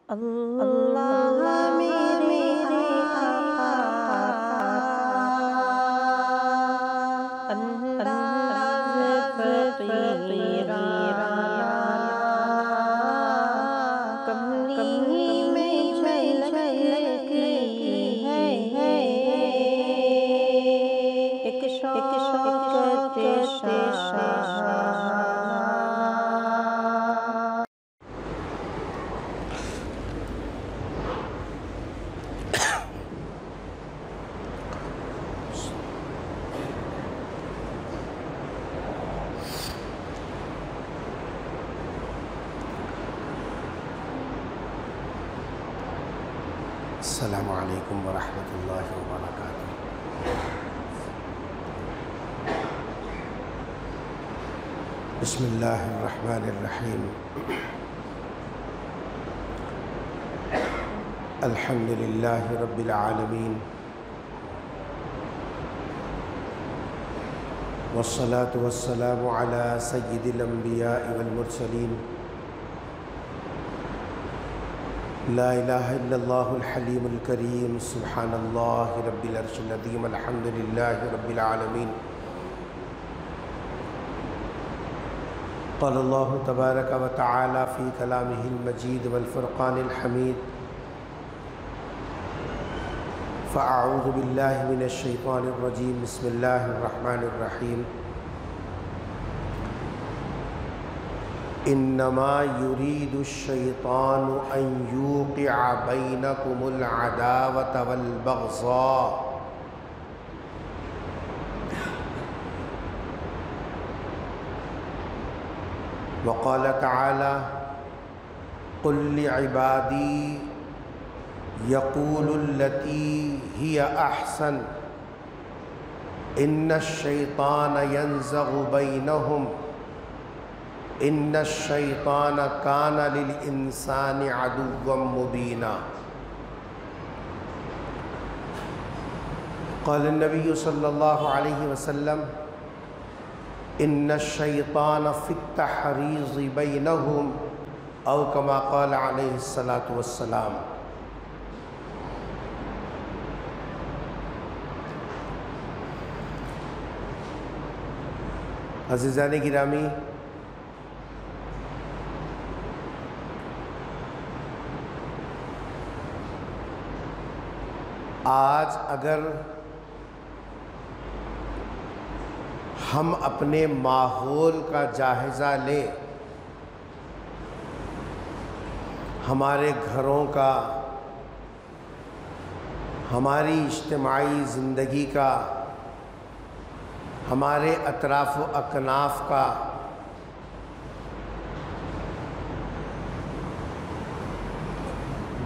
اللہ میرے آقا انداز فقیرانہ کملی میں جھلکتی ہے ایک شوقت شاہ السلام علیکم ورحمۃ اللہ وبرکاتہ۔ بسم اللہ الرحمن الرحیم۔ الحمد للہ رب العالمین، والصلاة والسلام علی سید الانبیاء والمرسلین، لا الہ الا اللہ الحلیم الکریم، سبحان اللہ رب العرش العظیم، الحمد للہ رب العالمین۔ قال اللہ تبارک و تعالی فی کلامہ المجید والفرقان الحمید، فاعوذ باللہ من الشیطان الرجیم، بسم اللہ الرحمن الرحیم۔ انما یرید الشیطان ان یوقع بینکم العداوۃ والبغضاء وقال تعالی قل لعبادی یقولوا التی ہی احسن ان الشیطان ینزغ بینہم ان الشیطان کان للانسان عدوا مبینا۔ قال النبی صلی اللہ علیہ وسلم ان الشیطان فی التحریض بینہم او کما قال علیہ الصلاۃ والسلام۔ عزیزان گرامی، آج اگر ہم اپنے ماحول کا جائزہ لیں، ہمارے گھروں کا، ہماری اجتماعی زندگی کا، ہمارے اطراف و اکناف کا،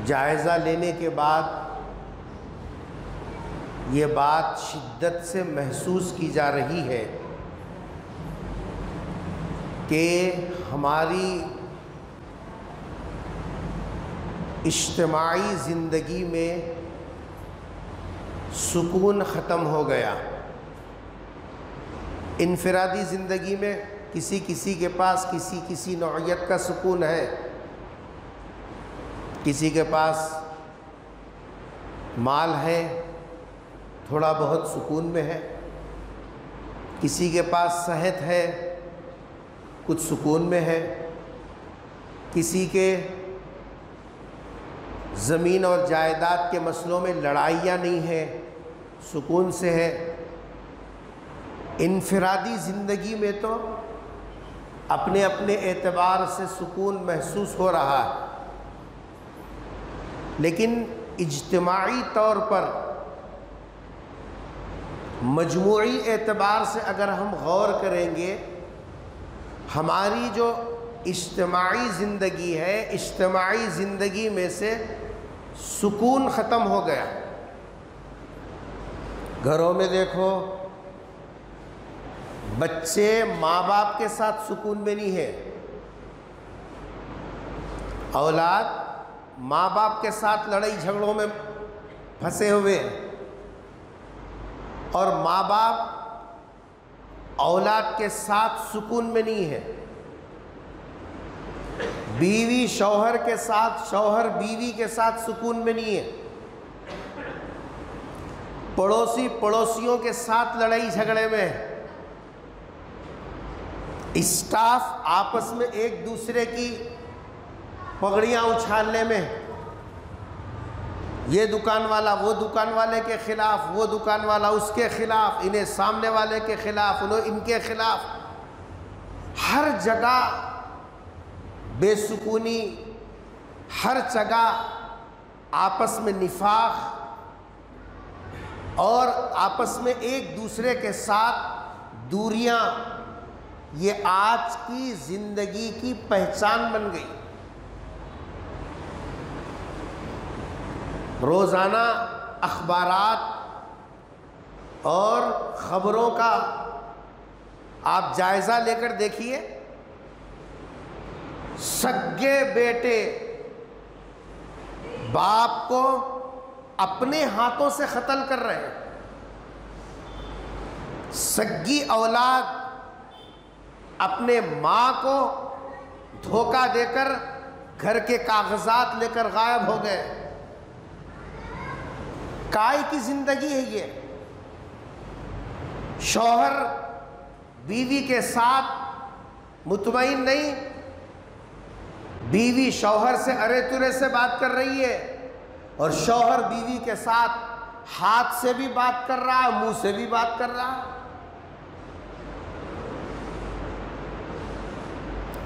جائزہ لینے کے بعد یہ بات شدت سے محسوس کی جا رہی ہے کہ ہماری اجتماعی زندگی میں سکون ختم ہو گیا۔ انفرادی زندگی میں کسی کے پاس کسی نوعیت کا سکون ہے، کسی کے پاس مال ہے، تھوڑا بہت سکون میں ہے، کسی کے پاس صحت ہے، کچھ سکون میں ہے، کسی کے زمین اور جائیداد کے مسئلوں میں لڑائیاں نہیں ہیں، سکون سے ہے۔ انفرادی زندگی میں تو اپنے اپنے اعتبار سے سکون محسوس ہو رہا ہے، لیکن اجتماعی طور پر مجموعی اعتبار سے اگر ہم غور کریں گے، ہماری جو اجتماعی زندگی ہے، اجتماعی زندگی میں سے سکون ختم ہو گیا۔ گھروں میں دیکھو، بچے ماں باپ کے ساتھ سکون میں نہیں ہے، اولاد ماں باپ کے ساتھ لڑائی جھگڑوں میں پھنسے ہوئے ہیں، اور ماں باپ اولاد کے ساتھ سکون میں نہیں ہے۔ بیوی شوہر کے ساتھ، شوہر بیوی کے ساتھ سکون میں نہیں ہے، پڑوسی پڑوسیوں کے ساتھ لڑائی جھگڑے میں ہے، اسٹاف آپس میں ایک دوسرے کی پگڑیاں اچھالنے میں، یہ دکان والا وہ دکان والے کے خلاف، وہ دکان والا اس کے خلاف، انہیں سامنے والے کے خلاف، انہوں ان کے خلاف، ہر جگہ بے سکونی، ہر جگہ آپس میں نفاق اور آپس میں ایک دوسرے کے ساتھ دوریاں، یہ آج کی زندگی کی پہچان بن گئی۔ روزانہ اخبارات اور خبروں کا آپ جائزہ لے کر دیکھیے، سگے بیٹے باپ کو اپنے ہاتھوں سے قتل کر رہے ہیں، سگی اولاد اپنے ماں کو دھوکہ دے کر گھر کے کاغذات لے کر غائب ہو گئے۔ کائے کی زندگی ہے یہ؟ شوہر بیوی کے ساتھ مطمئن نہیں، بیوی شوہر سے ارے ترے سے بات کر رہی ہے، اور شوہر بیوی کے ساتھ ہاتھ سے بھی بات کر رہا ہے، منہ سے بھی بات کر رہا ہے۔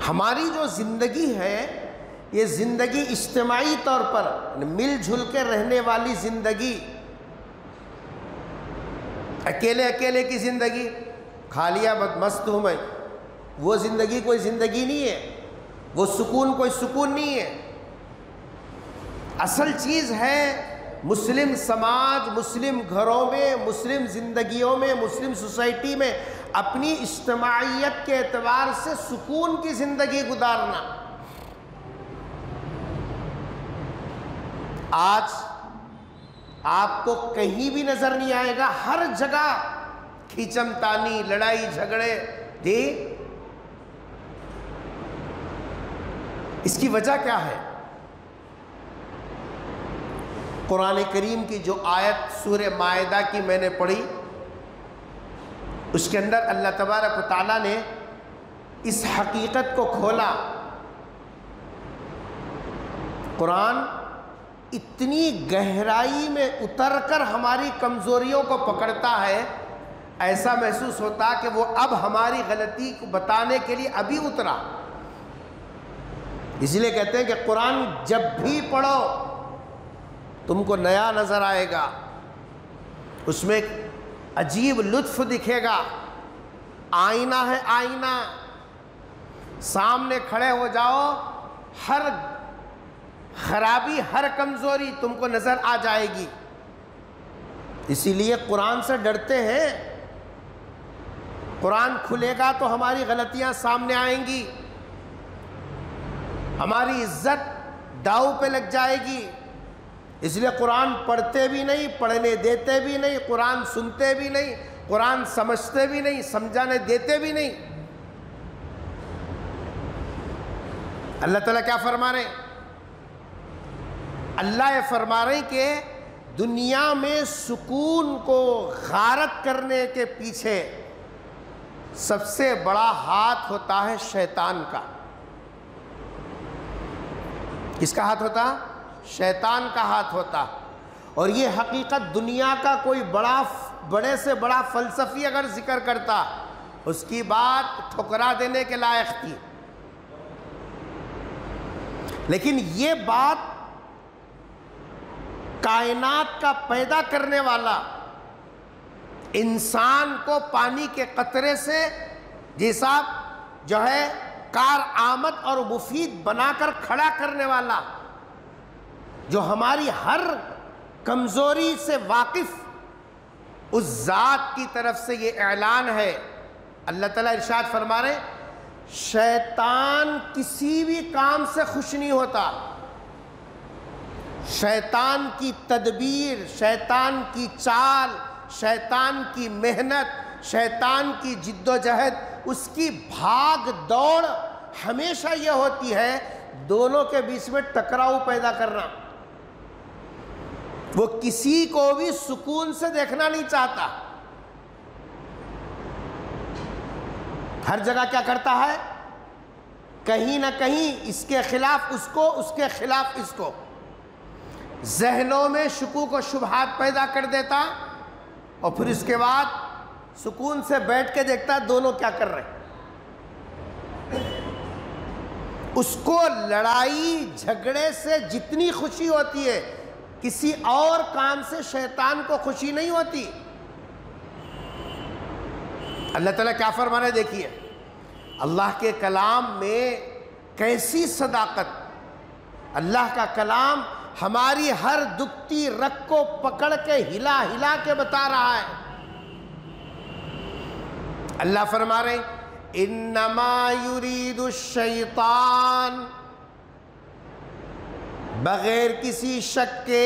ہماری جو زندگی ہے یہ زندگی اجتماعی طور پر مل جل کے رہنے والی زندگی، اکیلے اکیلے کی زندگی، کھا لیا مست ہوں میں، وہ زندگی کوئی زندگی نہیں ہے، وہ سکون کوئی سکون نہیں ہے۔ اصل چیز ہے مسلم سماج، مسلم گھروں میں، مسلم زندگیوں میں، مسلم سوسائٹی میں اپنی اجتماعیت کے اعتبار سے سکون کی زندگی گزارنا۔ آج آپ کو کہیں بھی نظر نہیں آئے گا، ہر جگہ کھیچم تانی، لڑائی جھگڑے دی۔ اس کی وجہ کیا ہے؟ قرآن کریم کی جو آیت سورہ مائدہ کی میں نے پڑھی، اس کے اندر اللہ تبارک و تعالیٰ نے اس حقیقت کو کھولا۔ قرآن اتنی گہرائی میں اتر کر ہماری کمزوریوں کو پکڑتا ہے، ایسا محسوس ہوتا کہ وہ اب ہماری غلطی کو بتانے کے لیے ابھی اترا۔ اس لیے کہتے ہیں کہ قرآن جب بھی پڑھو تم کو نیا نظر آئے گا، اس میں ایک عجیب لطف دکھے گا۔ آئینہ ہے آئینہ، سامنے کھڑے ہو جاؤ، ہر خرابی، ہر کمزوری تم کو نظر آ جائے گی۔ اسی لیے قرآن سے ڈرتے ہیں، قرآن کھلے گا تو ہماری غلطیاں سامنے آئیں گی، ہماری عزت داؤ پہ لگ جائے گی۔ اس لیے قرآن پڑھتے بھی نہیں، پڑھنے دیتے بھی نہیں، قرآن سنتے بھی نہیں، قرآن سمجھتے بھی نہیں، سمجھانے دیتے بھی نہیں۔ اللہ تعالیٰ کیا فرما رہے ہیں؟ اللہ یہ فرما رہے ہیں کہ دنیا میں سکون کو غارت کرنے کے پیچھے سب سے بڑا ہاتھ ہوتا ہے شیطان کا۔ کس کا ہاتھ ہوتا؟ شیطان کا ہاتھ ہوتا۔ اور یہ حقیقت دنیا کا کوئی بڑے سے بڑا فلسفی اگر ذکر کرتا، اس کی بات ٹھکرا دینے کے لائق تھی، لیکن یہ بات کائنات کا پیدا کرنے والا، انسان کو پانی کے قطرے سے جیسا جو ہے کارآمد اور مفید بنا کر کھڑا کرنے والا، جو ہماری ہر کمزوری سے واقف، اس ذات کی طرف سے یہ اعلان ہے۔ اللہ تعالیٰ ارشاد فرما رہے ہیں، شیطان کسی بھی کام سے خوش نہیں ہوتا۔ شیطان کی تدبیر، شیطان کی چال، شیطان کی محنت، شیطان کی جد و جہد، اس کی بھاگ دوڑ ہمیشہ یہ ہوتی ہے دونوں کے بیچ میں ٹکراؤ پیدا کرنا. وہ کسی کو بھی سکون سے دیکھنا نہیں چاہتا. ہر جگہ کیا کرتا ہے؟ کہیں نہ کہیں اس کے خلاف اس کو، اس کے خلاف اس کو. ذہنوں میں شکوک و شبہات پیدا کر دیتا اور پھر اس کے بعد سکون سے بیٹھ کے دیکھتا دونوں کیا کر رہے ہیں. اس کو لڑائی جھگڑے سے جتنی خوشی ہوتی ہے کسی اور کام سے شیطان کو خوشی نہیں ہوتی. اللہ تعالیٰ کیا فرمانا ہے دیکھیے. اللہ کے کلام میں کیسی صداقت. اللہ کا کلام ہماری ہر دکھتی رگ کو پکڑ کے ہلا ہلا کے بتا رہا ہے. اللہ فرما رہے ہیں انما یرید الشیطان، بغیر کسی شک کے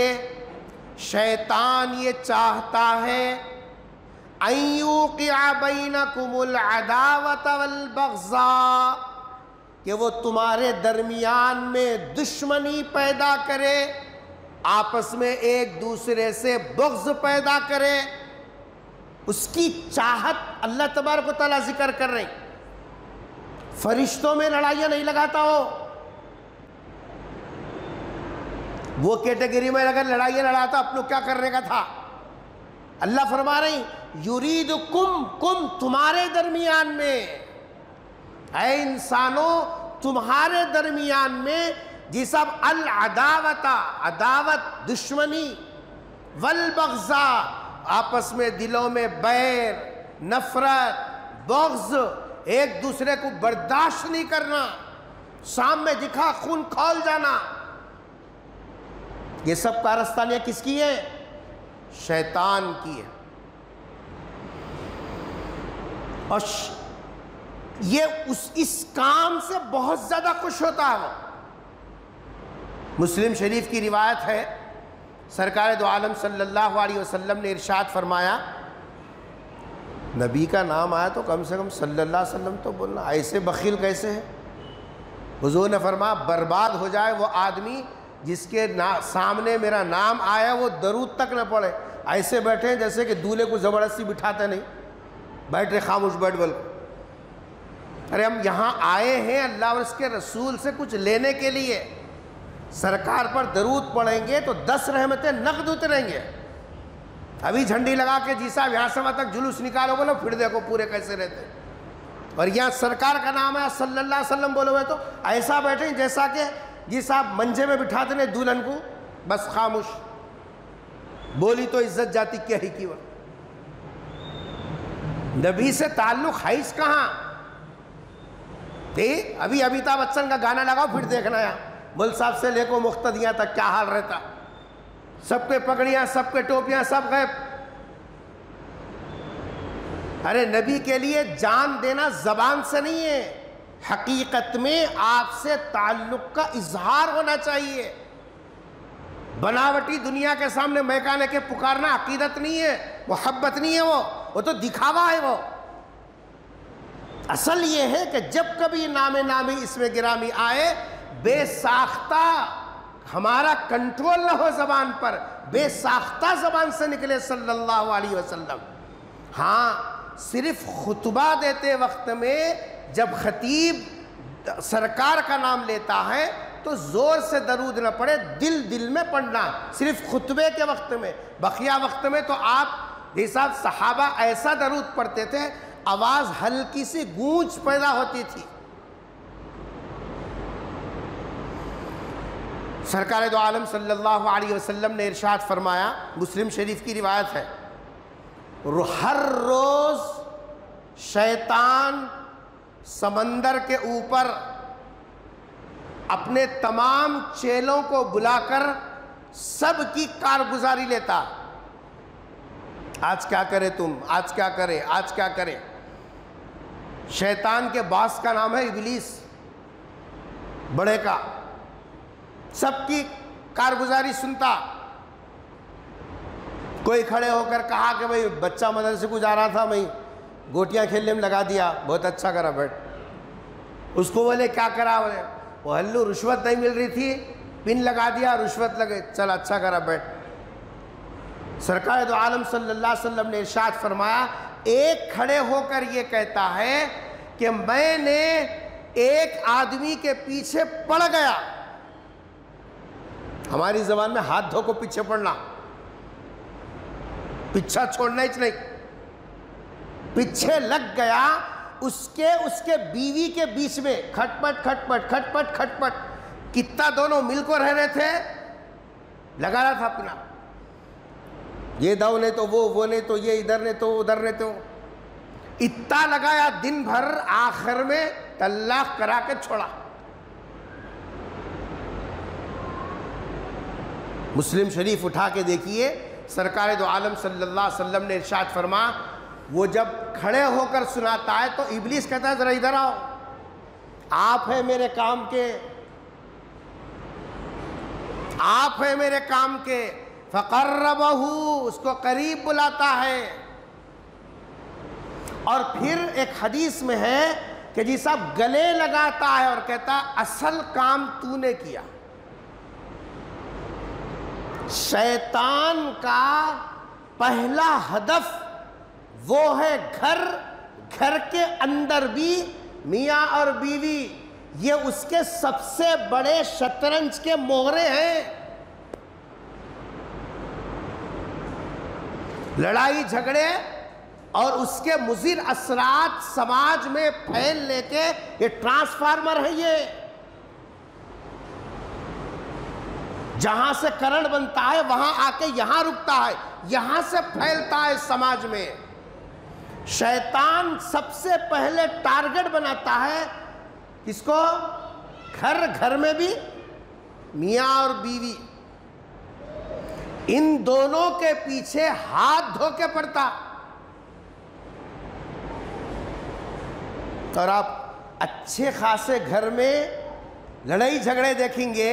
شیطان یہ چاہتا ہے ان یوقع بینکم العداوۃ والبغضاء، کہ وہ تمہارے درمیان میں دشمنی پیدا کرے، آپس میں ایک دوسرے سے بغض پیدا کرے. اس کی چاہت اللہ تبارک و تعالیٰ ذکر کر رہے ہیں. فرشتوں میں لڑائیاں نہیں لگاتا وہ کیٹیگری میں اگر لڑائیاں لڑاتا اپنے کیا کرنے کا تھا. اللہ فرما رہے ہیں یریدکم، کم تمہارے درمیان میں، اے انسانوں تمہارے درمیان میں جی سب العداوت، عداوت دشمنی، والبغضاء آپس میں دلوں میں بیر، نفرت، بغض، ایک دوسرے کو برداشت نہیں کرنا، سامنے دکھا خون کھول جانا. یہ سب کارستانیاں کس کی ہیں؟ شیطان کی ہے. اور یہ اس کام سے بہت زیادہ خوش ہوتا ہے. مسلم شریف کی روایت ہے، سرکار دو عالم صلی اللہ علیہ وسلم نے ارشاد فرمایا، نبی کا نام آیا تو کم سے کم صلی اللہ علیہ وسلم تو بولنا، ایسے بخیل کیسے ہے؟ حضور نے فرمایا برباد ہو جائے وہ آدمی جس کے سامنے میرا نام آیا وہ درود تک نہ پڑے. ایسے بیٹھے ہیں جیسے کہ دولہے کو زبردستی بٹھاتے نہیں، بیٹھ رہے خاموش بیٹھ بول. ارے ہم یہاں آئے ہیں اللہ اور اس کے رسول سے کچھ لینے کے لیے. سرکار پر درود پڑھیں گے تو 10 رحمتیں نقد اتریں گے. ابھی جھنڈی لگا کے جی صاحب یہاں سے وہاں تک جلوس نکالو بولو، پھر دیکھو پورے کیسے رہتے. اور یہاں سرکار کا نام ہے صلی اللہ علیہ وسلم بولو ہوئے تو ایسا بیٹھیں جیسا کہ جی صاحب منجے میں بٹھاتے ہیں دلہن کو، بس خاموش، بولی تو عزت جاتی کیا ہی کی. نبی سے تعلق ہے اس کہاں؟ ابھی امیتابھ بچن کا گانا لگاؤ پھر دیکھنا یہاں مل صاحب سے لے کو مقتدیاں تک کیا حال رہتا. سب کے پگڑیاں، سب کے ٹوپیاں، سب غیب. ارے نبی کے لیے جان دینا زبان سے نہیں ہے، حقیقت میں آپ سے تعلق کا اظہار ہونا چاہیے. بناوٹی دنیا کے سامنے میکانے کے پکارنا عقیدت نہیں ہے، محبت نہیں ہے، وہ تو دکھاوا ہے. وہ اصل یہ ہے کہ جب کبھی نام نامی اسم گرامی آئے بے ساختہ ہمارا کنٹرول نہ ہو زبان پر، بے ساختہ زبان سے نکلے صلی اللہ علیہ وسلم. ہاں صرف خطبہ دیتے وقت میں جب خطیب سرکار کا نام لیتا ہے تو زور سے درود نہ پڑھے، دل میں پڑھنا، صرف خطبے کے وقت میں. بقیہ وقت میں تو آپ صاحب صحابہ ایسا درود پڑھتے تھے آواز ہلکی سی گونج پیدا ہوتی تھی. سرکار دو عالم صلی اللہ علیہ وسلم نے ارشاد فرمایا، مسلم شریف کی روایت ہے، ہر روز شیطان سمندر کے اوپر اپنے تمام چیلوں کو بلا کر سب کی کارگزاری لیتا. آج کیا کرے تم، آج کیا کرے، آج کیا کرے. شیطان کے باس کا نام ہے ابلیس، بڑے کا، سب کی کارگزاری سنتا. کوئی کھڑے ہو کر کہا کہ بھئی بچہ مدرسے کو جا رہا تھا، میں گوٹیاں کھیلنے میں لگا دیا، بہت اچھا کرا، بیٹھ. اس کو بولے کیا کرا، بولے وہ ہلو رشوت نہیں مل رہی تھی، پن لگا دیا، رشوت لگے، چل اچھا کرا بیٹھ۔ سرکار دو عالم صلی اللہ علیہ وسلم نے ارشاد فرمایا، ایک کھڑے ہو کر یہ کہتا ہے کہ میں نے ایک آدمی کے پیچھے پڑ گیا، ہماری زبان میں ہاتھ دھو کو پیچھے پڑنا، پیچھا چھوڑنا ہی نہیں، پیچھے لگ گیا، اس کے بیوی کے بیچ میں کھٹ پٹ کتنا دونوں مل کو رہ رہے تھے، لگا رہا تھا اپنا، یہ دو نے تو وہ نے تو یہ، ادھر نے تو ادھر نے تو، اتنا لگایا دن بھر، آخر میں طلاق کرا کے چھوڑا۔ مسلم شریف اٹھا کے دیکھیے، سرکار دو عالم صلی اللہ علیہ وسلم نے ارشاد فرما، وہ جب کھڑے ہو کر سناتا ہے تو ابلیس کہتا ہے ذرا ادھر آؤ، آپ ہیں میرے کام کے، آپ ہیں میرے کام کے، فقربہ، اس کو قریب بلاتا ہے۔ اور پھر ایک حدیث میں ہے کہ جی صاحب گلے لگاتا ہے اور کہتا ہے اصل کام تو نے کیا۔ شیطان کا پہلا ہدف وہ ہے گھر کے اندر بھی میاں اور بیوی، یہ اس کے سب سے بڑے شطرنج کے مہرے ہیں۔ لڑائی جھگڑے اور اس کے مضر اثرات سماج میں پھیلنے کے یہ ٹرانسفارمر ہے، یہ جہاں سے کرنٹ بنتا ہے وہاں آ کے یہاں رکتا ہے، یہاں سے پھیلتا ہے سماج میں۔ شیطان سب سے پہلے ٹارگٹ بناتا ہے کس کو؟ گھر میں بھی میاں اور بیوی، ان دونوں کے پیچھے ہاتھ دھو کے پڑتا۔ اور آپ اچھے خاصے گھر میں لڑائی جھگڑے دیکھیں گے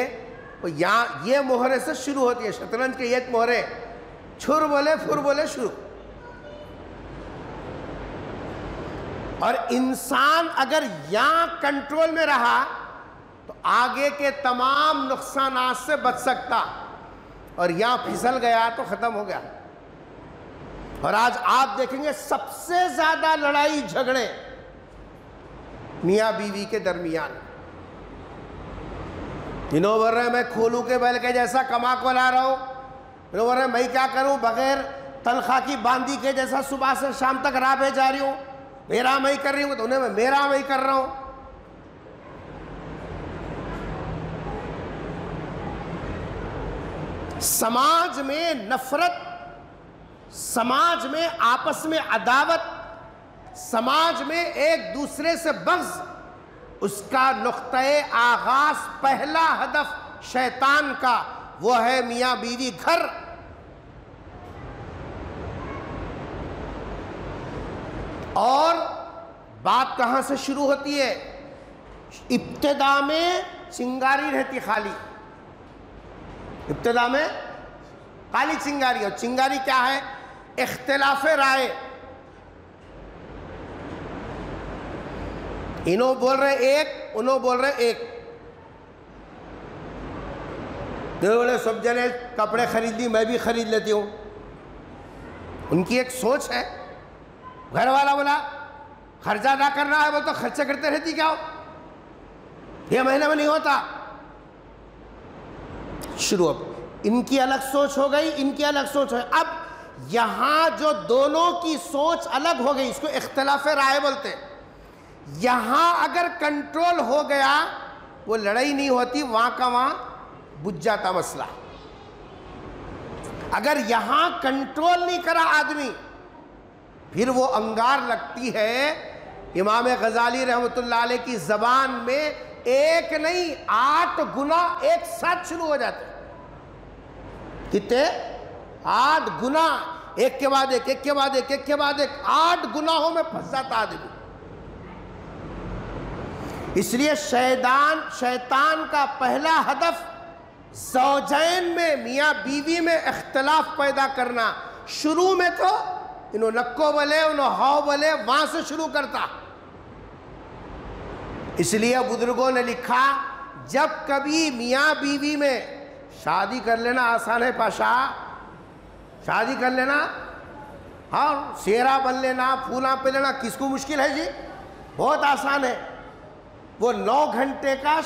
تو یہاں یہ مہرے سے شروع ہوتی ہے، شطرنج کے یہ مہرے، چھر بولے پھر بولے شروع۔ اور انسان اگر یہاں کنٹرول میں رہا تو آگے کے تمام نقصانات سے بچ سکتا، اور یہاں پھسل گیا تو ختم ہو گیا۔ اور آج آپ دیکھیں گے سب سے زیادہ لڑائی جھگڑے میاں بیوی کے درمیان۔ انہوں بول رہے ہیں میں کھولوں کے بیل کے جیسا کما کو لا رہا ہوں، انہوں بول رہے ہیں میں کیا کروں بغیر تنخواہ کی باندی کے جیسا صبح سے شام تک راہ پہ جا رہی ہوں، میرا میں کر رہی ہوں، تو انہیں میں میرا میں کر رہا ہوں۔ سماج میں نفرت، سماج میں آپس میں عداوت، سماج میں ایک دوسرے سے بغض، اس کا نقطۂ آغاز، پہلا ہدف شیطان کا وہ ہے میاں بیوی گھر۔ اور بات کہاں سے شروع ہوتی ہے؟ ابتدا میں چنگاری رہتی خالی، ابتدا میں خالی چنگاری، اور چنگاری کیا ہے؟ اختلاف رائے۔ انہوں بول رہے ایک، انہوں بول رہے ایک، بولے سب جنے کپڑے خرید لی میں بھی خرید لیتی ہوں، ان کی ایک سوچ ہے۔ گھر والا بولا خرچہ نہ کرنا ہے، وہ تو خرچہ کرتے رہتی کیا ہو، یہ مہینے میں نہیں ہوتا۔ شروع اب ان کی الگ سوچ ہو گئی، ان کی الگ سوچ ہے۔ اب یہاں جو دونوں کی سوچ الگ ہو گئی اس کو اختلاف رائے بولتے ہیں۔ یہاں اگر کنٹرول ہو گیا وہ لڑائی نہیں ہوتی، وہاں کا وہاں بجھ جاتا مسئلہ۔ اگر یہاں کنٹرول نہیں کرا آدمی پھر وہ انگار لگتی ہے۔ امام غزالی رحمۃ اللہ علیہ کی زبان میں ایک نہیں 8 گناہ ایک ساتھ شروع ہو جاتے ہیں۔ کتنے؟ 8 گناہ، ایک کے بعد ایک، ایک کے بعد ایک، ایک کے بعد ایک، 8 گناہوں میں پھنس جاتا آدمی۔ اس لیے شیطان کا پہلا ہدف زوجین میں، میاں بیوی میں اختلاف پیدا کرنا۔ شروع میں تو انہوں نکو بلے، انہوں ہاؤ بلے، وہاں سے شروع کرتا۔ اس لیے بزرگوں نے لکھا جب کبھی میاں بیوی میں شادی کر لینا آسان ہے پاشا، شادی کر لینا، ہاں شیرا بن لینا، پھولا پہ لینا، کس کو مشکل ہے جی؟ بہت آسان ہے۔ وہ 9 گھنٹے کا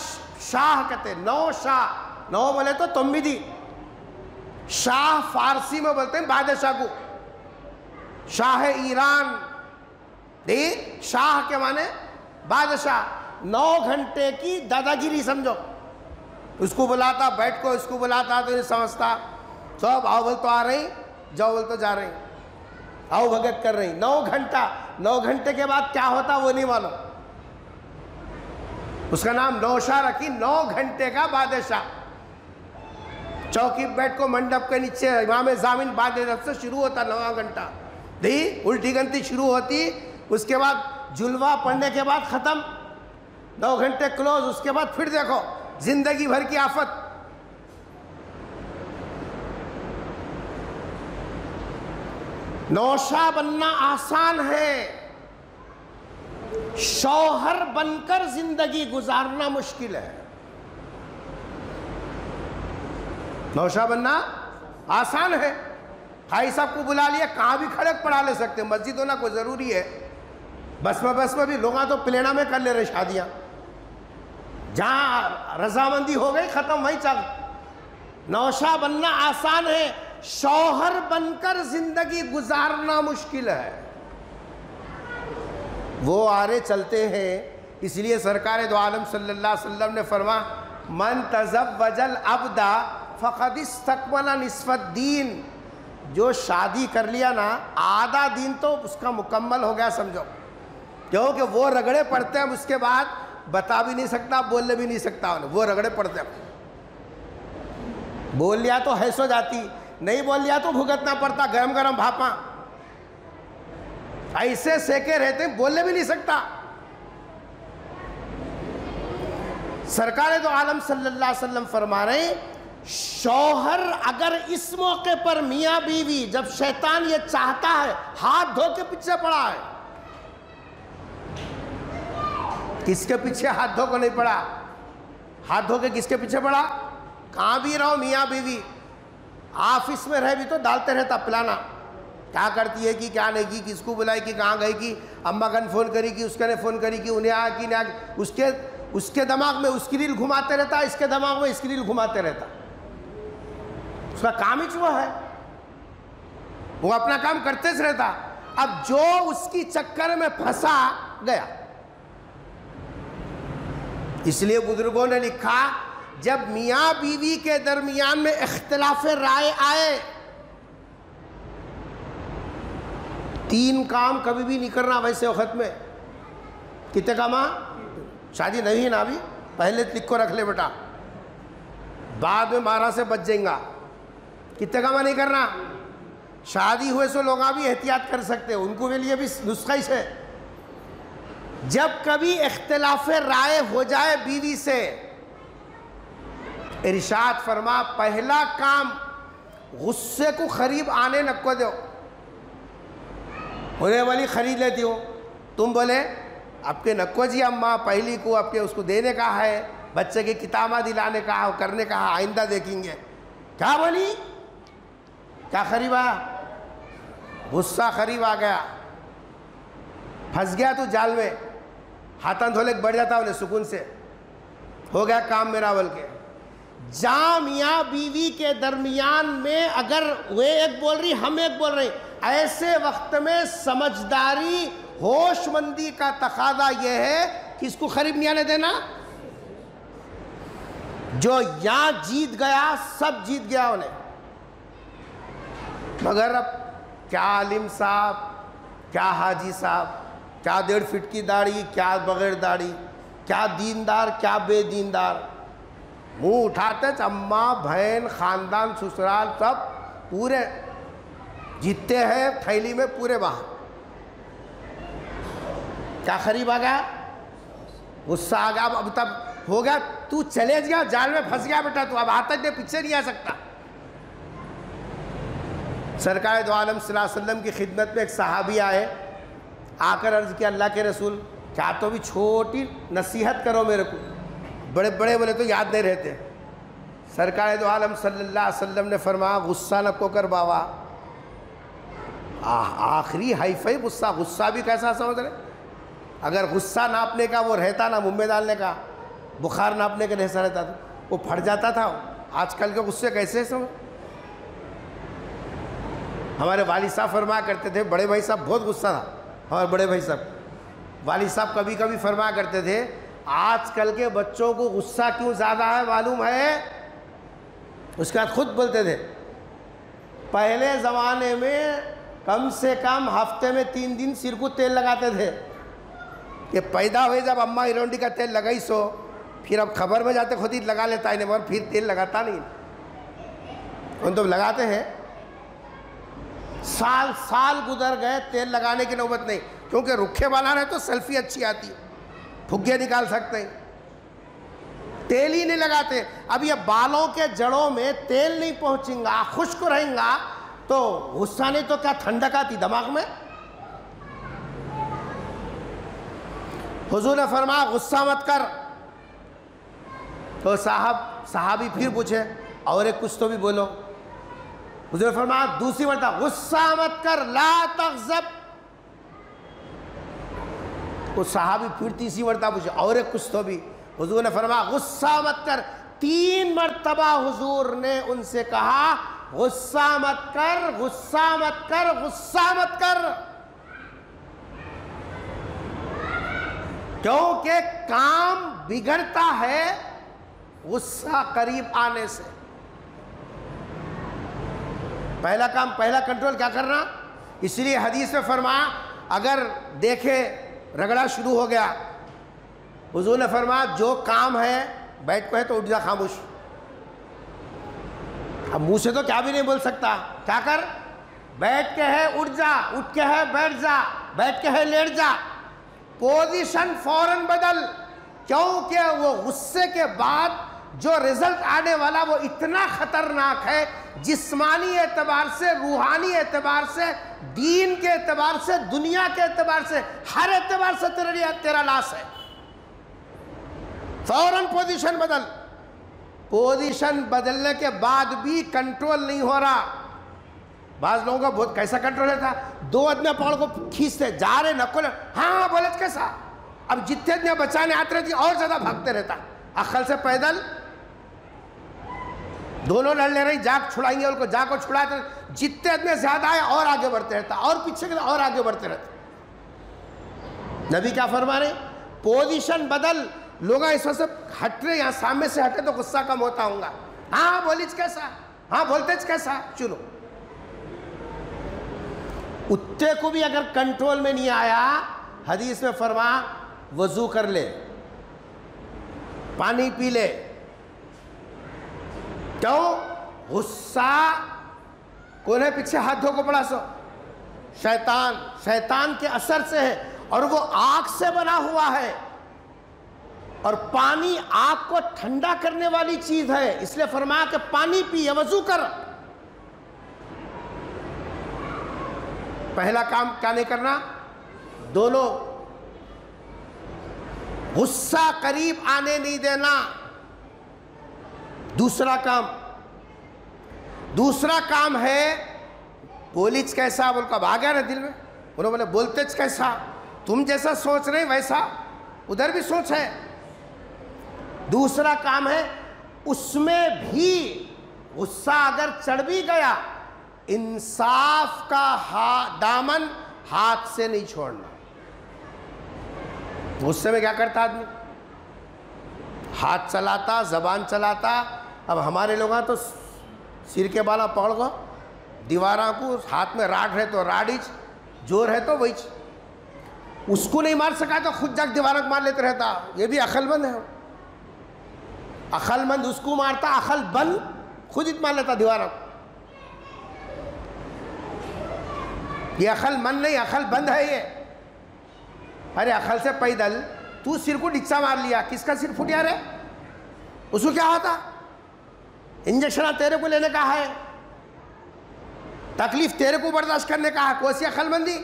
شاہ کہتے ہیں، 9 شاہ، 9 بولے تو تمبیدی، شاہ فارسی میں بولتے ہیں بادشاہ کو، شاہ ایران، شاہ کے معنی بادشاہ، 9 گھنٹے کی دادا گیری سمجھو، اس کو بلاتا بیٹھ کو، اس کو بلاتا تو نہیں سمجھتا، سب آؤ بول تو آ رہی، جاؤ بول تو جا رہی، آؤ بھگت کر رہی، 9 گھنٹہ، 9 گھنٹے کے بعد کیا ہوتا وہ نہیں معلوم، اس کا نام نوشا رکھی، 9 گھنٹے کا بادشاہ، چوکی بیٹھ کو منڈپ کے نیچے امام ضامن بعد سے شروع ہوتا 9 گھنٹہ، الٹی گنتی شروع ہوتی، اس کے بعد جلوہ پڑھنے کے بعد ختم، 9 گھنٹے کلوز، اس کے بعد پھر دیکھو زندگی بھر کی آفت۔ نوشا بننا آسان ہے، شوہر بن کر زندگی گزارنا مشکل ہے۔ نوشا بننا آسان ہے، بھائی صاحب کو بلا لیا، کہاں بھی کھڑے پڑھا لے سکتے، مسجد ہونا کوئی ضروری ہے، بس میں بھی لوگاں تو پلینا میں کر لے رہے شادیاں، جہاں رضامندی ہو گئی ختم وہیں چل۔ نوشا بننا آسان ہے، شوہر بن کر زندگی گزارنا مشکل ہے۔ وہ آرے چلتے ہیں، اس لیے سرکار دو عالم صلی اللہ علیہ وسلم نے فرمایا من تزوج العبد فقد استکمل نصف الدین، جو شادی کر لیا نا آدھا دین تو اس کا مکمل ہو گیا سمجھو، کیونکہ وہ رگڑے پڑتے ہیں، اس کے بعد بتا بھی نہیں سکتا، بولنے بھی نہیں سکتا انہیں، وہ رگڑے پڑتے ہیں، بول لیا تو حیث ہو جاتی، نہیں بول لیا تو بھگتنا پڑتا، گرم گرم بھاپا، ایسے سیکے رہتے ہیں، بولنے بھی نہیں سکتا۔ سرکار دو عالم صلی اللہ علیہ وسلم فرما رہے ہیں شوہر اگر اس موقع پر میاں بیوی جب شیطان یہ چاہتا ہے ہاتھ دھو کے پیچھے پڑا ہے، کس کے پیچھے ہاتھ دھو کو نہیں پڑا، ہاتھ دھو کے کس کے پیچھے پڑا، کہاں بھی رہو میاں بیوی، آفس میں رہ بھی تو ڈالتے رہتا پلانا، کیا کرتی ہے کہ کیا نہیں کی، کس کو بلائی کی، کہاں گئی کی، اماں کن فون کری کی، اس نے فون کری کی، انہیں آیا کی نہیں آیا، اس کے دماغ میں اس کی ریل گھماتے رہتا، اس کے دماغ میں اس کی ریل گھماتے رہتا، اس کا کام ہی وہ ہے، وہ اپنا کام کرتے سے رہتا۔ اب جو اس کی چکر میں پھنسا گیا، اس لیے بزرگوں نے لکھا جب میاں بیوی کے درمیان میں اختلاف رائے آئے، 3 کام کبھی بھی نہیں کرنا ویسے وقت میں، کتنے کام، شادی نہیں ہے نا ابھی، پہلے لکھ کو رکھ لے بیٹا، بعد میں مارا سے بچ جائیں گا، کتنے کام نہیں کرنا، شادی ہوئے سو لوگ بھی احتیاط کر سکتے ہیں، ان کو کے لیے بھی نسخہ ہی ہے، جب کبھی اختلاف رائے ہو جائے بیوی سے، ارشاد فرما پہلا کام غصے کو قریب آنے نہ کو دو، انہیں والی خرید لیتی ہوں، تم بولے آپ کے نکو جی اماں پہلی کو آپ کے اس کو دینے کا ہے، بچے کی کتابہ دلانے کا ہے، کرنے کا ہے، آئندہ دیکھیں گے، کیا بولی، کیا قریب آیا، غصہ قریب آ گیا، پھنس گیا تو جال میں، ہاتھاں دھولے بڑھ جاتا انہیں سکون سے، ہو گیا کام میرا بول کے۔ جہاں میاں بیوی کے درمیان میں اگر وہ ایک بول رہی ہم ایک بول رہے، ایسے وقت میں سمجھداری ہوش مندی کا تقاضا یہ ہے کہ اس کو قریب نہیں آنے دینا، جو یہاں جیت گیا سب جیت گیا انہیں، مگر اب کیا عالم صاحب، کیا حاجی صاحب، کیا 1.5 فٹ کی داڑھی، کیا بغیر داڑھی، کیا دیندار کیا بے دیندار، منہ اٹھاتے اماں بہن خاندان سسرال سب پورے جیتتے ہیں تھیلی میں پورے باہر، کیا قریب آ گیا، غصہ آ گیا، اب تب ہو گیا، تو چلے گیا جال میں پھنس گیا بیٹا، تو اب آتا نہیں پیچھے نہیں آ سکتا۔ سرکار دو عالم صلی اللہ علیہ وسلم کی خدمت میں ایک صحابی آئے، آ کر عرض کیا اللہ کے رسول کیا تو بھی چھوٹی نصیحت کرو میرے کو، بڑے بڑے بولے تو یاد نہیں رہتے. سرکار دو عالم صلی اللہ علیہ وسلم نے فرمایا غصہ نہ کو کر بابا. آخری ہائی فائی غصہ. غصہ بھی کیسا سمجھ رہے؟ اگر غصہ ناپنے کا وہ رہتا نا، منہ میں ڈالنے کا، بخار ناپنے کا ایسا رہتا تھا، وہ پھٹ جاتا تھا. آج کل کے غصے کیسے سمجھ؟ ہمارے والد صاحب فرمایا کرتے تھے، بڑے بھائی صاحب بہت غصہ تھا ہمارے بڑے بھائی صاحب. والد صاحب کبھی کبھی فرمایا کرتے تھے آج کل کے بچوں کو غصہ کیوں زیادہ ہے معلوم ہے؟ اس کے بعد خود بولتے تھے پہلے زمانے میں کم سے کم ہفتے میں 3 دن سر کو تیل لگاتے تھے. کہ پیدا ہوئے جب اماں ایرونڈی کا تیل لگائی سو پھر اب خبر میں جاتے خود ہی لگا لیتا ہے، مگر پھر تیل لگاتا نہیں. ان تو لگاتے ہیں. سال سال گزر گئے تیل لگانے کی نوبت نہیں، کیونکہ رکھے والا رہے تو سیلفی اچھی آتی ہے، پھگے نکال سکتے ہیں. تیل ہی نہیں لگاتے. اب یہ بالوں کے جڑوں میں تیل نہیں پہنچیں گا، خشک رہیں گا تو غصہ نہیں تو کیا ٹھنڈک آتی دماغ میں؟ حضور نے فرمایا غصہ مت کر. تو صحابی پھر پوچھے اور ایک کچھ تو بھی بولو. حضور نے فرمایا دوسری مرتبہ غصہ مت کر، لا تغضب. وہ صحابی پھر تیسری مرتبہ پوچھے اور ایک کچھ تو بھی. حضور نے فرمایا غصہ مت کر. 3 مرتبہ حضور نے ان سے کہا غصہ مت کر، غصہ مت کر، غصہ مت کر. کیونکہ کام بگڑتا ہے غصہ قریب آنے سے. پہلا کام، پہلا کنٹرول کیا کرنا. اس لیے حدیث میں فرمایا اگر دیکھے رگڑا شروع ہو گیا، حضور نے فرمایا جو کام ہے بیٹھ کو ہے تو اٹھ جا خاموش. اب منہ سے تو کیا بھی نہیں بول سکتا، کیا کر؟ بیٹھ کے ہے اٹھ جا، اٹھ کے ہے بیٹھ جا، بیٹھ کے ہے لیٹ جا. پوزیشن فوراً بدل. کیونکہ وہ غصے کے بعد جو رزلٹ آنے والا وہ اتنا خطرناک ہے، جسمانی اعتبار سے، روحانی اعتبار سے، دین کے اعتبار سے، دنیا کے اعتبار سے، ہر اعتبار سے تیرا لاس ہے. فوراً پوزیشن بدل. پوزیشن بدلنے کے بعد بھی کنٹرول نہیں ہو رہا. بعض لوگوں کا بہت کیسا کنٹرول ہے تھا، 2 آدمی پاؤں کو کھینچتے جا رہے نکل، ہاں بولے کیسا. اب جتنے آدمی بچانے آتے رہتی اور زیادہ بھاگتے رہتا. عقل سے پیدل دونوں لڑ لے رہی، جاگ چھڑائیں گے ان کو، جاگ کو چھڑاتے، جتنے آدمی زیادہ آئے اور آگے بڑھتے رہتا، اور پیچھے کے اور آگے بڑھتے رہتا. نبی کیا فرما رہے؟ پوزیشن بدل. لوگ اس وقت ہٹ رہے، یہاں سامنے سے ہٹے تو غصہ کم ہوتا ہوں گا. ہاں بولیچ کیسا، ہاں بولتےچ کیسا. چلو اتے کو بھی اگر کنٹرول میں نہیں آیا، حدیث میں فرما وضو کر لے، پانی پی لے. کیوں؟ غصہ کون ہے پیچھے ہاتھ دھو کو پڑا سو؟ شیطان کے اثر سے ہے، اور وہ آگ سے بنا ہوا ہے، اور پانی آگ کو ٹھنڈا کرنے والی چیز ہے. اس لیے فرمایا کہ پانی پی یا وضو کر. پہلا کام کیا نہیں کرنا؟ دونوں غصہ قریب آنے نہیں دینا. دوسرا کام ہے بولیچ کیسا بول کا بھاگا نا دل میں. انہوں بولے بولتےچ کیسا، تم جیسا سوچ رہے ویسا ادھر بھی سوچ ہے. دوسرا کام ہے اس میں بھی غصہ اگر چڑھ بھی گیا، انصاف کا دامن ہاتھ سے نہیں چھوڑنا. غصے میں کیا کرتا آدمی؟ ہاتھ چلاتا، زبان چلاتا. اب ہمارے لوگ تو سر کے بالا پکڑ گو، دیواراں کو ہاتھ میں راڈ ہے تو راڈیچ، جور ہے تو وہیچ. اس کو نہیں مار سکا تو خود جاگ دیواروں کو مار لیتے رہتا. یہ بھی عقل مند ہے. عقل مند اس کو مارتا، عقل بند خود مار لیتا دیواروں کو. یہ عقل مند نہیں، عقل بند ہے یہ. ارے عقل سے پیدل تو سر کو ڈچا مار لیا، کس کا سر پھٹیا رہے؟ اس کو کیا ہوتا؟ انجیکشن تیرے کو لینے کا ہے، تکلیف تیرے کو برداشت کرنے کا ہے. کوئی عقل مندی؟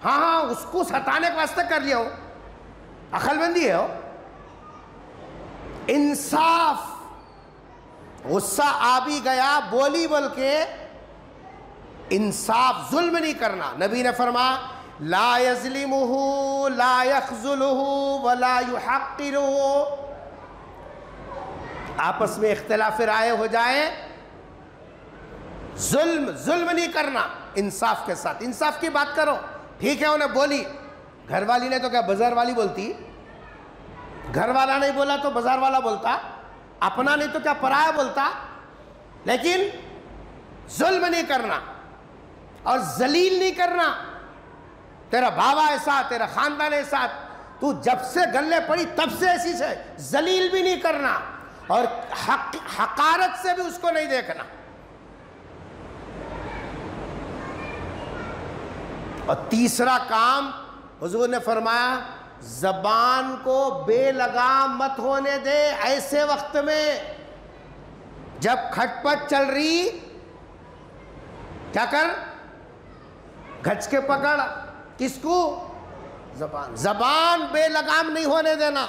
ہاں اس کو ستانے کے واسطے کر لیا ہو، عقل مندی ہے ہو. انصاف. غصہ آ بھی گیا بولی بول کے انصاف ظلم نہیں کرنا. نبی نے فرمایا لا یظلمہ لا یخذلہ ولا یحقرہ. آپس میں اختلاف رائے ہو جائے ظلم نہیں کرنا, انصاف کے ساتھ. انصاف کی بات کرو. ٹھیک ہے انہیں بولی, گھر والی نے تو کیا بازار والی بولتی, گھر والا نہیں بولا تو بازار والا بولتا, اپنا نہیں تو کیا پرایا بولتا, لیکن ظلم نہیں کرنا اور ذلیل نہیں کرنا. تیرا بابا ایسا, تیرا خاندان ایسا, تو جب سے گلے پڑی تب سے ایسی سے. ذلیل بھی نہیں کرنا اور حقارت سے بھی اس کو نہیں دیکھنا. اور تیسرا کام حضور نے فرمایا زبان کو بے لگام مت ہونے دے. ایسے وقت میں جب کھٹ پٹ چل رہی کیا کر, گھچ کے پکڑ. کس کو؟ زبان بے لگام نہیں ہونے دینا.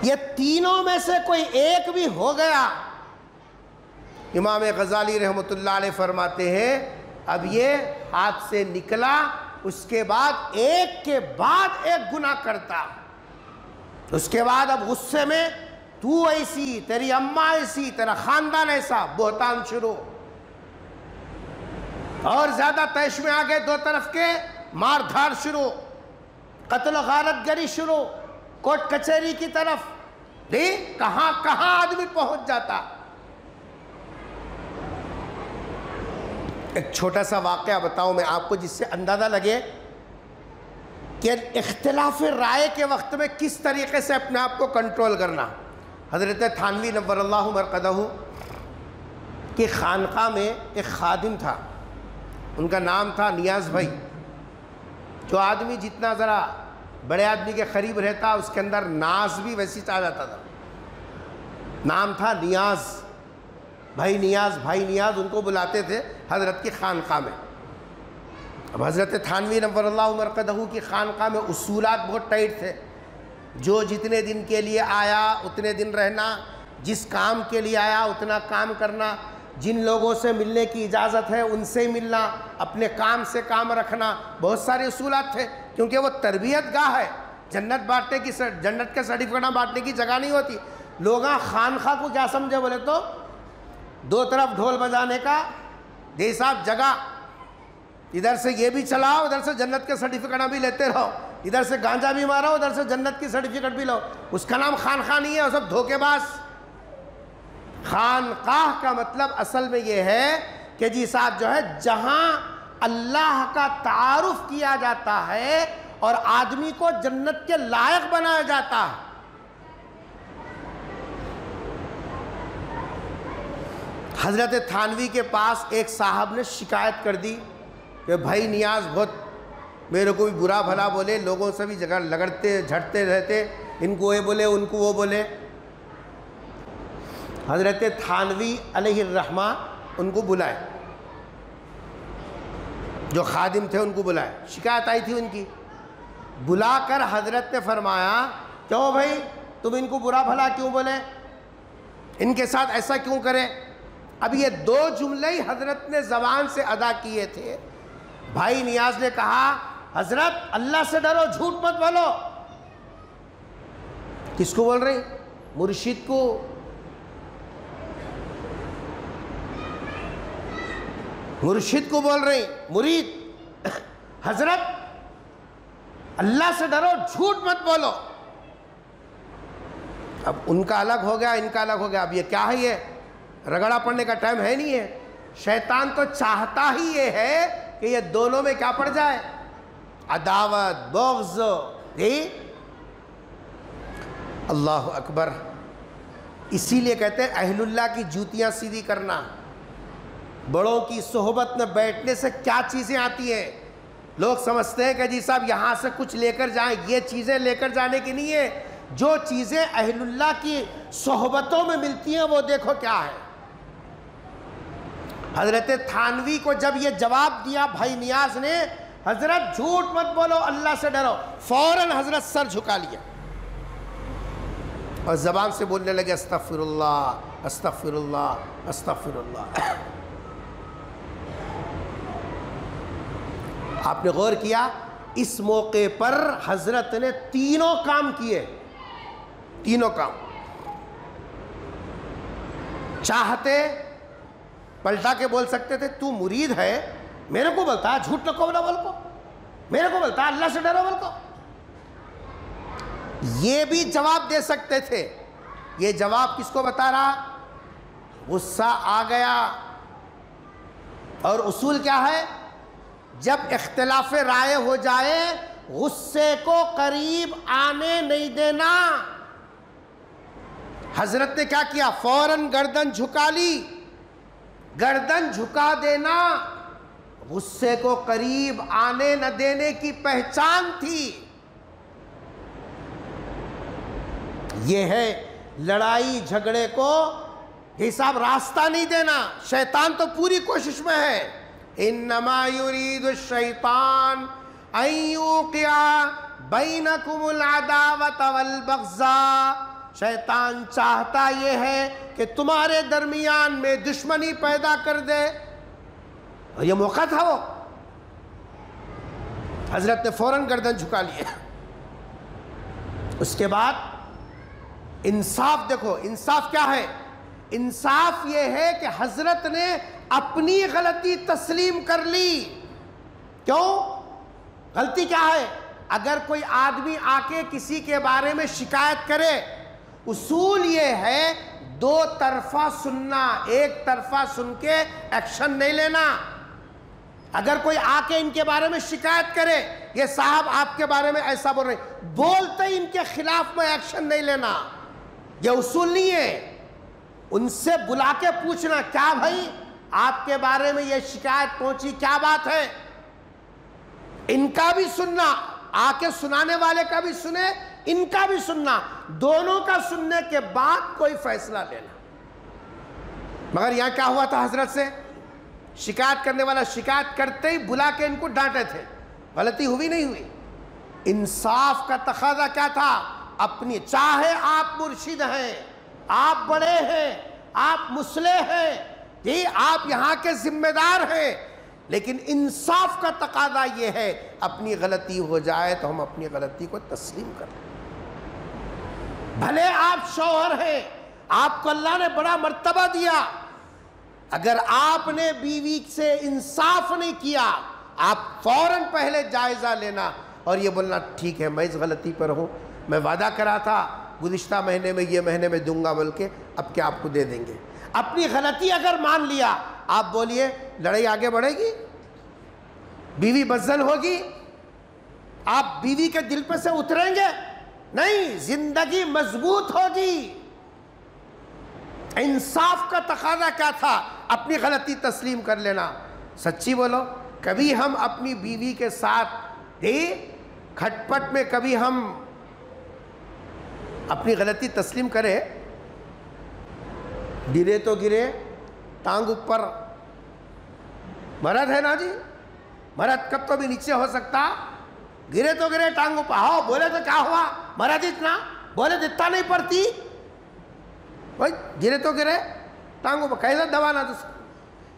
یہ تینوں میں سے کوئی ایک بھی ہو گیا, امام غزالی رحمۃ اللہ علیہ فرماتے ہیں اب یہ ہاتھ سے نکلا, اس کے بعد ایک کے بعد ایک گناہ کرتا. اس کے بعد اب غصے میں تو ایسی, تیری اماں ایسی, تیرا خاندان ایسا, بہتان شروع. اور زیادہ تیش میں آگے دو طرف کے مار دھاڑ شروع, قتل و غارت گری شروع, کوٹ کچہری کی طرف. کہاں کہاں آدمی پہنچ جاتا. ایک چھوٹا سا واقعہ بتاؤں میں آپ کو جس سے اندازہ لگے کہ اختلاف رائے کے وقت میں کس طریقے سے اپنے آپ کو کنٹرول کرنا. حضرت تھانوی نور اللہ مرقدہ کی خانقاہ میں ایک خادم تھا, ان کا نام تھا نیاز بھائی. جو آدمی جتنا ذرا بڑے آدمی کے قریب رہتا اس کے اندر ناز بھی ویسی آ جاتا تھا. نام تھا نیاز, بھائی نیاز, بھائی نیاز ان کو بلاتے تھے حضرت کی خانقاہ میں. اب حضرت تھانوی نور اللہ مرقدہ کی خانقاہ میں اصولات بہت ٹائٹ تھے. جو جتنے دن کے لیے آیا اتنے دن رہنا, جس کام کے لیے آیا اتنا کام کرنا, جن لوگوں سے ملنے کی اجازت ہے ان سے ملنا, اپنے کام سے کام رکھنا, بہت سارے اصولات تھے. کیونکہ وہ تربیت گاہ ہے, جنت بانٹنے کی, جنت کے سرٹیفکیٹ بانٹنے کی جگہ نہیں ہوتی. لوگاں خانقاہ کو کیا سمجھے بولے تو دو طرف ڈھول بجانے کا دے صاحب جگہ, ادھر سے یہ بھی چلاؤ, ادھر سے جنت کے سرٹیفکیٹ بھی لیتے رہو, ادھر سے گانجا بھی مارو, ادھر سے جنت کی سرٹیفکیٹ بھی لو. اس کا نام خانقاہ نہیں ہے, وہ سب دھوکے باز. خانقاہ کا مطلب اصل میں یہ ہے کہ جی صاحب جو ہے جہاں اللہ کا تعارف کیا جاتا ہے اور آدمی کو جنت کے لائق بنایا جاتا ہے. حضرت تھانوی کے پاس ایک صاحب نے شکایت کر دی کہ بھائی نیاز بہت میرے کو بھی برا بھلا بولے, لوگوں سے بھی جگہ لگڑتے جھڑتے رہتے, ان کو یہ بولے ان کو وہ بولے. حضرت تھانوی علیہ الرحمہ ان کو بلائے, جو خادم تھے ان کو بلائے, شکایت آئی تھی ان کی. بلا کر حضرت نے فرمایا کیوں بھائی تم ان کو برا بھلا کیوں بولے, ان کے ساتھ ایسا کیوں کرے. اب یہ دو جملے ہی حضرت نے زبان سے ادا کیے تھے. بھائی نیاز نے کہا حضرت اللہ سے ڈرو, جھوٹ مت بولو. کس کو بول رہے ہیں؟ مرشد کو. مرشد کو بول رہے ہیں, مرید. حضرت اللہ سے ڈرو, جھوٹ مت بولو. اب ان کا الگ ہو گیا, ان کا الگ ہو گیا. اب یہ کیا ہے, یہ رگڑا پڑنے کا ٹائم ہے نہیں ہے. شیطان تو چاہتا ہی یہ ہے کہ یہ دونوں میں کیا پڑ جائے, عداوت, بغض. اللہ اکبر. اسی لیے کہتے ہیں اہل اللہ کی جوتیاں سیدھی کرنا. بڑوں کی صحبت میں بیٹھنے سے کیا چیزیں آتی ہیں. لوگ سمجھتے ہیں کہ جی صاحب یہاں سے کچھ لے کر جائیں, یہ چیزیں لے کر جانے کی نہیں ہے. جو چیزیں اہل اللہ کی صحبتوں میں ملتی ہیں وہ دیکھو کیا ہے. حضرت تھانوی کو جب یہ جواب دیا بھائی نیاز نے, حضرت جھوٹ مت بولو, اللہ سے ڈرو, فوراً حضرت سر جھکا لیا. اور زبان سے بولنے لگے استغفر اللہ استغفر اللہ استغفر اللہ۔ آپ نے غور کیا اس موقع پر حضرت نے تینوں کام کیے، تینوں کام۔ چاہتے پلٹا کے بول سکتے تھے تو مرید ہے، میرے کو بولتا جھوٹ نہ کو بول کو، میرے کو بولتا اللہ سے ڈرو بول کو، یہ بھی جواب دے سکتے تھے۔ یہ جواب کس کو بتا رہا؟ غصہ آ گیا۔ اور اصول کیا ہے؟ جب اختلاف رائے ہو جائے غصے کو قریب آنے نہیں دینا۔ حضرت نے کیا کیا؟ فوراً گردن جھکا لی۔ گردن جھکا دینا غصے کو قریب آنے نہ دینے کی پہچان تھی۔ یہ ہے لڑائی جھگڑے کو حساب راستہ نہیں دینا۔ شیطان تو پوری کوشش میں ہے، انما یرید الشیطان ان یوقع بینکم العداوۃ والبغضاء۔ شیطان چاہتا یہ ہے کہ تمہارے درمیان میں دشمنی پیدا کر دے، اور یہ موقع تھا وہ۔ حضرت نے فوراً گردن جھکا لیے۔ اس کے بعد انصاف دیکھو، انصاف کیا ہے؟ انصاف یہ ہے کہ حضرت نے اپنی غلطی تسلیم کر لی۔ کیوں؟ غلطی کیا ہے؟ اگر کوئی آدمی آ کے کسی کے بارے میں شکایت کرے، اصول یہ ہے دو طرفہ سننا، ایک طرفہ سن کے ایکشن نہیں لینا۔ اگر کوئی آ کے ان کے بارے میں شکایت کرے، یہ صاحب آپ کے بارے میں ایسا بول رہے، بولتے ہی ان کے خلاف میں ایکشن نہیں لینا، یہ اصول نہیں ہے۔ ان سے بلا کے پوچھنا، کیا بھائی آپ کے بارے میں یہ شکایت پہنچی، کیا بات ہے؟ ان کا بھی سننا، آ کے سنانے والے کا بھی سنے، ان کا بھی سننا، دونوں کا سننے کے بعد کوئی فیصلہ لینا۔ مگر یہاں کیا ہوا تھا؟ حضرت سے شکایت کرنے والا شکایت کرتے ہی بلا کے ان کو ڈانٹے تھے۔ غلطی ہوئی نہیں ہوئی؟ انصاف کا تقاضا کیا تھا؟ اپنی، چاہے آپ مرشد ہیں، آپ بڑے ہیں، آپ مصلح ہیں، جی آپ یہاں کے ذمہ دار ہیں، لیکن انصاف کا تقاضا یہ ہے اپنی غلطی ہو جائے تو ہم اپنی غلطی کو تسلیم کریں۔ بھلے آپ شوہر ہیں، آپ کو اللہ نے بڑا مرتبہ دیا، اگر آپ نے بیوی سے انصاف نہیں کیا، آپ فوراً پہلے جائزہ لینا اور یہ بولنا ٹھیک ہے میں اس غلطی پر ہوں، میں وعدہ کرا تھا گزشتہ مہینے میں یہ مہینے میں دوں گا بول کے اب کیا آپ کو دے دیں گے۔ اپنی غلطی اگر مان لیا، آپ بولیے لڑائی آگے بڑھے گی؟ بیوی بدزن ہوگی؟ آپ بیوی کے دل پہ سے اتریں گے؟ نہیں، زندگی مضبوط ہوگی۔ انصاف کا تقاضا کیا تھا؟ اپنی غلطی تسلیم کر لینا۔ سچی بولو، کبھی ہم اپنی بیوی کے ساتھ کھٹ پٹ میں کبھی ہم اپنی غلطی تسلیم کرے؟ گرے تو گرے، ٹانگ اوپر، مرد ہے نا جی، مرد کب تو بھی نیچے ہو سکتا، گرے تو گرے ٹانگ اوپر، ہاں بولے تو کیا ہوا، مرد اتنا بولے تو اتنا نہیں پڑتی، بھائی گرے تو گرے ٹانگ اوپر، کیسا دبانا تو۔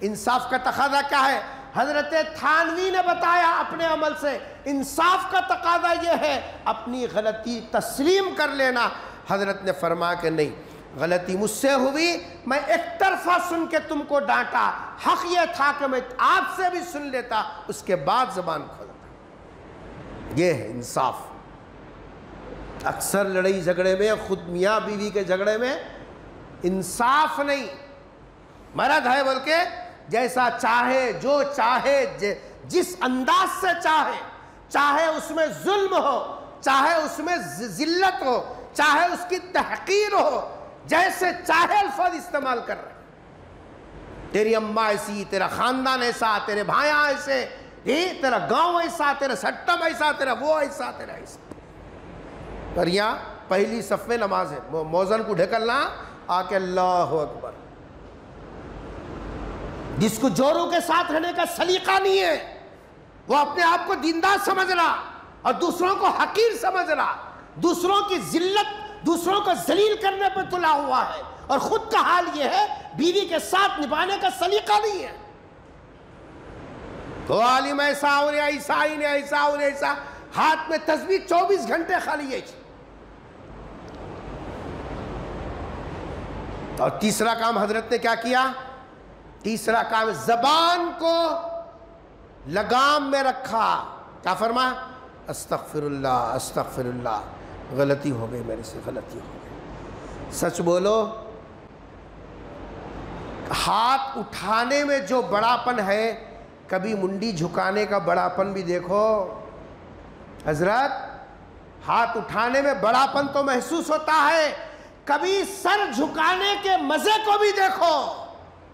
انصاف کا تقاضا کیا ہے؟ حضرت تھانوی نے بتایا اپنے عمل سے، انصاف کا تقاضا یہ ہے اپنی غلطی تسلیم کر لینا۔ حضرت نے فرمایا کہ نہیں، غلطی مجھ سے ہوئی، میں ایک طرفہ سن کے تم کو ڈانٹا، حق یہ تھا کہ میں آپ سے بھی سن لیتا، اس کے بعد زبان کھولتا۔ یہ ہے انصاف۔ اکثر لڑائی جھگڑے میں، خود میاں بیوی کے جھگڑے میں انصاف نہیں، مرد ہے بول کے جیسا چاہے، جو چاہے، جس انداز سے چاہے، چاہے اس میں ظلم ہو، چاہے اس میں ذلت ہو، چاہے اس کی تحقیر ہو، جیسے چاہے الفاظ استعمال کر رہے۔ تیری اماں ایسی، تیرا خاندان ایسا، تیرے بھائیاں ایسے، تیرا گاؤں ایسا، تیرا سٹم ایسا، تیرا وہ ایسا، تیرا ایسا۔ پر یہاں پہلی صف میں نماز ہے، موذن کو ڈھکلنا، آ کے اللہ اکبر۔ جس کو جوروں کے ساتھ رہنے کا سلیقہ نہیں ہے، وہ اپنے آپ کو دیندار سمجھ رہا اور دوسروں کو حقیر سمجھ رہا، دوسروں کی ذلت دوسروں کو ذلیل کرنے پہ تلا ہوا ہے، اور خود کا حال یہ ہے بیوی کے ساتھ نبھانے کا سلیقہ نہیں ہے۔ تو عالم ایسا اور ایسا نے ایسا اور ایسا، ہاتھ میں تسبیح 24 گھنٹے خالی ہے۔ اور تیسرا کام حضرت نے کیا کیا؟ تیسرا کام زبان کو لگام میں رکھا۔ کیا فرمایا؟ استغفر اللہ استغفر اللہ، غلطی ہو گئی میرے سے، غلطی ہو گئی۔ سچ بولو، ہاتھ اٹھانے میں جو بڑاپن ہے، کبھی منڈی جھکانے کا بڑاپن بھی دیکھو۔ حضرت، ہاتھ اٹھانے میں بڑاپن تو محسوس ہوتا ہے، کبھی سر جھکانے کے مزے کو بھی دیکھو،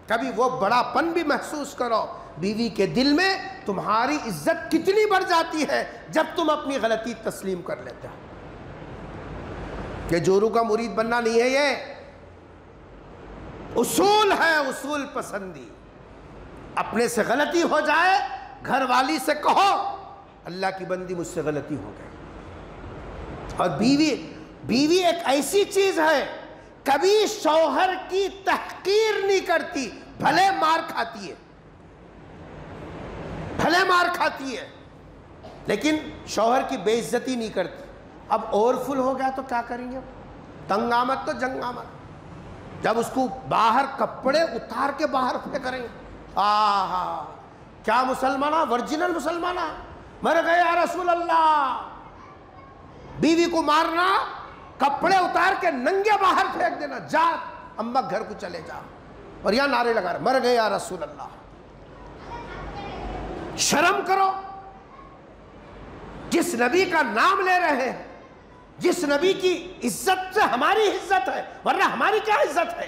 کبھی وہ بڑاپن بھی محسوس کرو۔ بیوی کے دل میں تمہاری عزت کتنی بڑھ جاتی ہے جب تم اپنی غلطی تسلیم کر لیتے ہو۔ یہ جورو کا مرید بننا نہیں ہے، یہ اصول ہے، اصول پسندی۔ اپنے سے غلطی ہو جائے، گھر والی سے کہو اللہ کی بندی مجھ سے غلطی ہو گئی۔ اور بیوی ایک ایسی چیز ہے، کبھی شوہر کی تحقیر نہیں کرتی، بھلے مار کھاتی ہے، بھلے مار کھاتی ہے، لیکن شوہر کی بے عزتی نہیں کرتی۔ اب اوور فل ہو گیا تو کیا کریں گے؟ تنگ آمد تو جنگ آمد، جب اس کو باہر کپڑے اتار کے باہر پھینک رہے ہیں۔ آہا، کیا مسلمانہ، ورجنل مسلمانہ، مر گئے یا رسول اللہ۔ بیوی کو مارنا، کپڑے اتار کے ننگے باہر پھینک دینا، جا اماں گھر کو چلے جا، اور یہاں نعرے لگا رہے، مر گئے یا رسول اللہ۔ شرم کرو، جس نبی کا نام لے رہے ہیں، جس نبی کی عزت سے ہماری عزت ہے، ورنہ ہماری کیا عزت ہے؟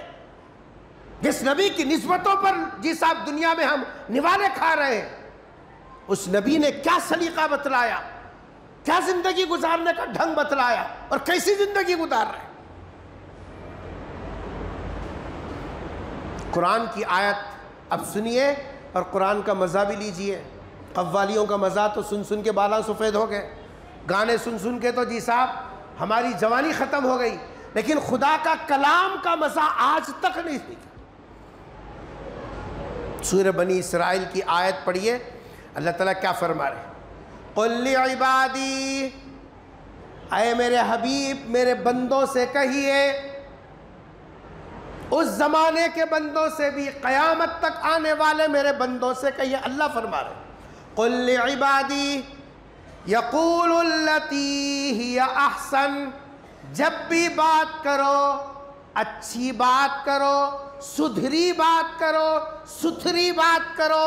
جس نبی کی نسبتوں پر جی صاحب دنیا میں ہم نوالے کھا رہے ہیں، اس نبی نے کیا سلیقہ بتلایا، کیا زندگی گزارنے کا ڈھنگ بتلایا، اور کیسی زندگی گزار رہے ہیں۔ قرآن کی آیت اب سنیے اور قرآن کا مزہ بھی لیجئے۔ قوالیوں کا مزہ تو سن سن کے بالا سفید ہو گئے، گانے سن سن کے تو جی صاحب ہماری جوانی ختم ہو گئی، لیکن خدا کا کلام کا مزہ آج تک نہیں سیکھا۔ سورہ بنی اسرائیل کی آیت پڑھیے، اللہ تعالیٰ کیا فرما رہے ہیں؟ قُلْ لِعِبَادِي، اے میرے حبیب میرے بندوں سے کہیے، اس زمانے کے بندوں سے بھی، قیامت تک آنے والے میرے بندوں سے کہیے، اللہ فرما رہے ہیں قُلْ لِعِبَادِي يَقُولُ الَّتِي هِيَ أَحْسَنُ، جب بھی بات کرو اچھی بات کرو، سدھری بات کرو، ستھری بات کرو،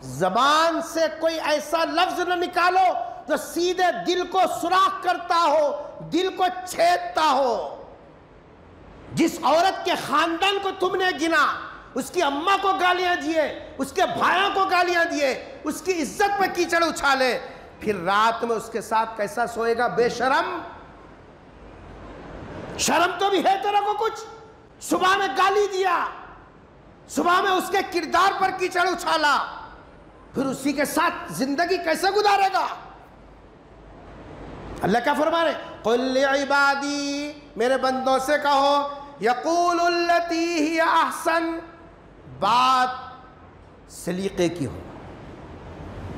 زبان سے کوئی ایسا لفظ نہ نکالو جو سیدھے دل کو سوراخ کرتا ہو، دل کو چھیدتا ہو۔ جس عورت کے خاندان کو تم نے گنا، اس کی اماں کو گالیاں دیے، اس کے بھائیوں کو گالیاں دیے، اس کی عزت پہ کیچڑ اچھالے، پھر رات میں اس کے ساتھ کیسا سوئے گا؟ بے شرم! شرم تو بھی ہے تیرا کو کچھ؟ صبح میں گالی دیا، صبح میں اس کے کردار پر کیچڑ اچھالا، پھر اسی کے ساتھ زندگی کیسے گزارے گا؟ اللہ کیا فرما رہے؟ قُلْ لِعِبَادِي، میرے بندوں سے کہو، يَقُولُ الَّتِي هِيَ أَحْسَنُ، بات سلیقے کی ہو۔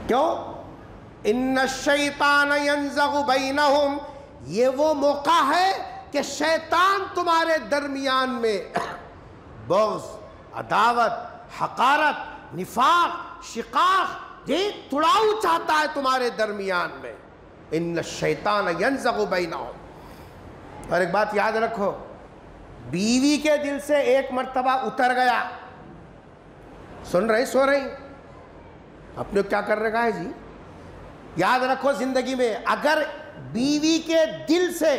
کیوں؟ إِنَّ الشَّيْطَانَ يَنزَغُ بَيْنَهُمْ، یہ وہ موقع ہے کہ شیطان تمہارے درمیان میں بغض، عداوت، حقارت، نفاق، شقاق، یہ تڑاؤ چاہتا ہے تمہارے درمیان میں۔ ان الشیطان ینزغ بینہم۔ اور ایک بات یاد رکھو، بیوی کے دل سے ایک مرتبہ اتر گیا، سن رہے سو رہی اپنے کیا کر رکھا ہے جی؟ یاد رکھو زندگی میں اگر بیوی کے دل سے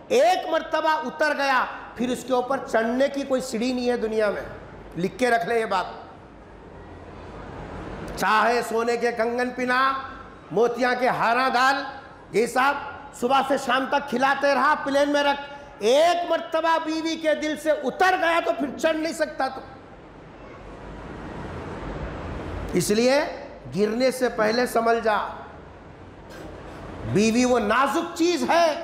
ایک مرتبہ اتر گیا، پھر اس کے اوپر چڑھنے کی کوئی سیڑھی نہیں ہے دنیا میں، لکھ کے رکھ لے یہ بات۔ چاہے سونے کے کنگن پنا، موتیاں کے ہاراں ڈال، یہ صاحب صبح سے شام تک کھلاتے رہا، پلین میں رکھ، ایک مرتبہ بیوی کے دل سے اتر گیا تو پھر چڑھ نہیں سکتا۔ تو اس لیے گرنے سے پہلے سنبھل جا، بیوی وہ نازک چیز ہے،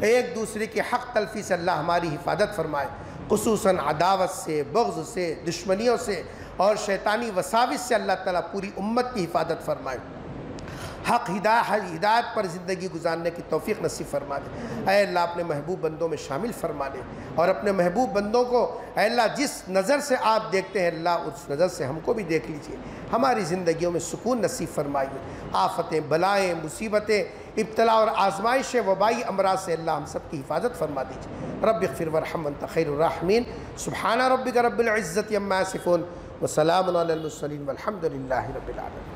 ایک دوسرے کی حق تلفی سے اللہ ہماری حفاظت فرمائے، خصوصاً عداوت سے، بغض سے، دشمنیوں سے اور شیطانی وساوس سے اللہ تعالیٰ پوری امت کی حفاظت فرمائے، حق ہدایت پر زندگی گزارنے کی توفیق نصیب فرما دے۔ اے اللہ اپنے محبوب بندوں میں شامل فرما دے، اور اپنے محبوب بندوں کو اے اللہ جس نظر سے آپ دیکھتے ہیں اللہ اس نظر سے ہم کو بھی دیکھ لیجئے، ہماری زندگیوں میں سکون نصیب فرمائیے، آفتیں، بلائیں، مصیبتیں، ابتلا اور آزمائشیں، وبائی امراض سے اللہ ہم سب کی حفاظت فرما دیجئے۔ رب اغفر وارحم وانت خیر الراحمین۔ سبحان ربک رب العزت عما یصفون وسلام علی المرسلین والحمد للہ رب العالمین۔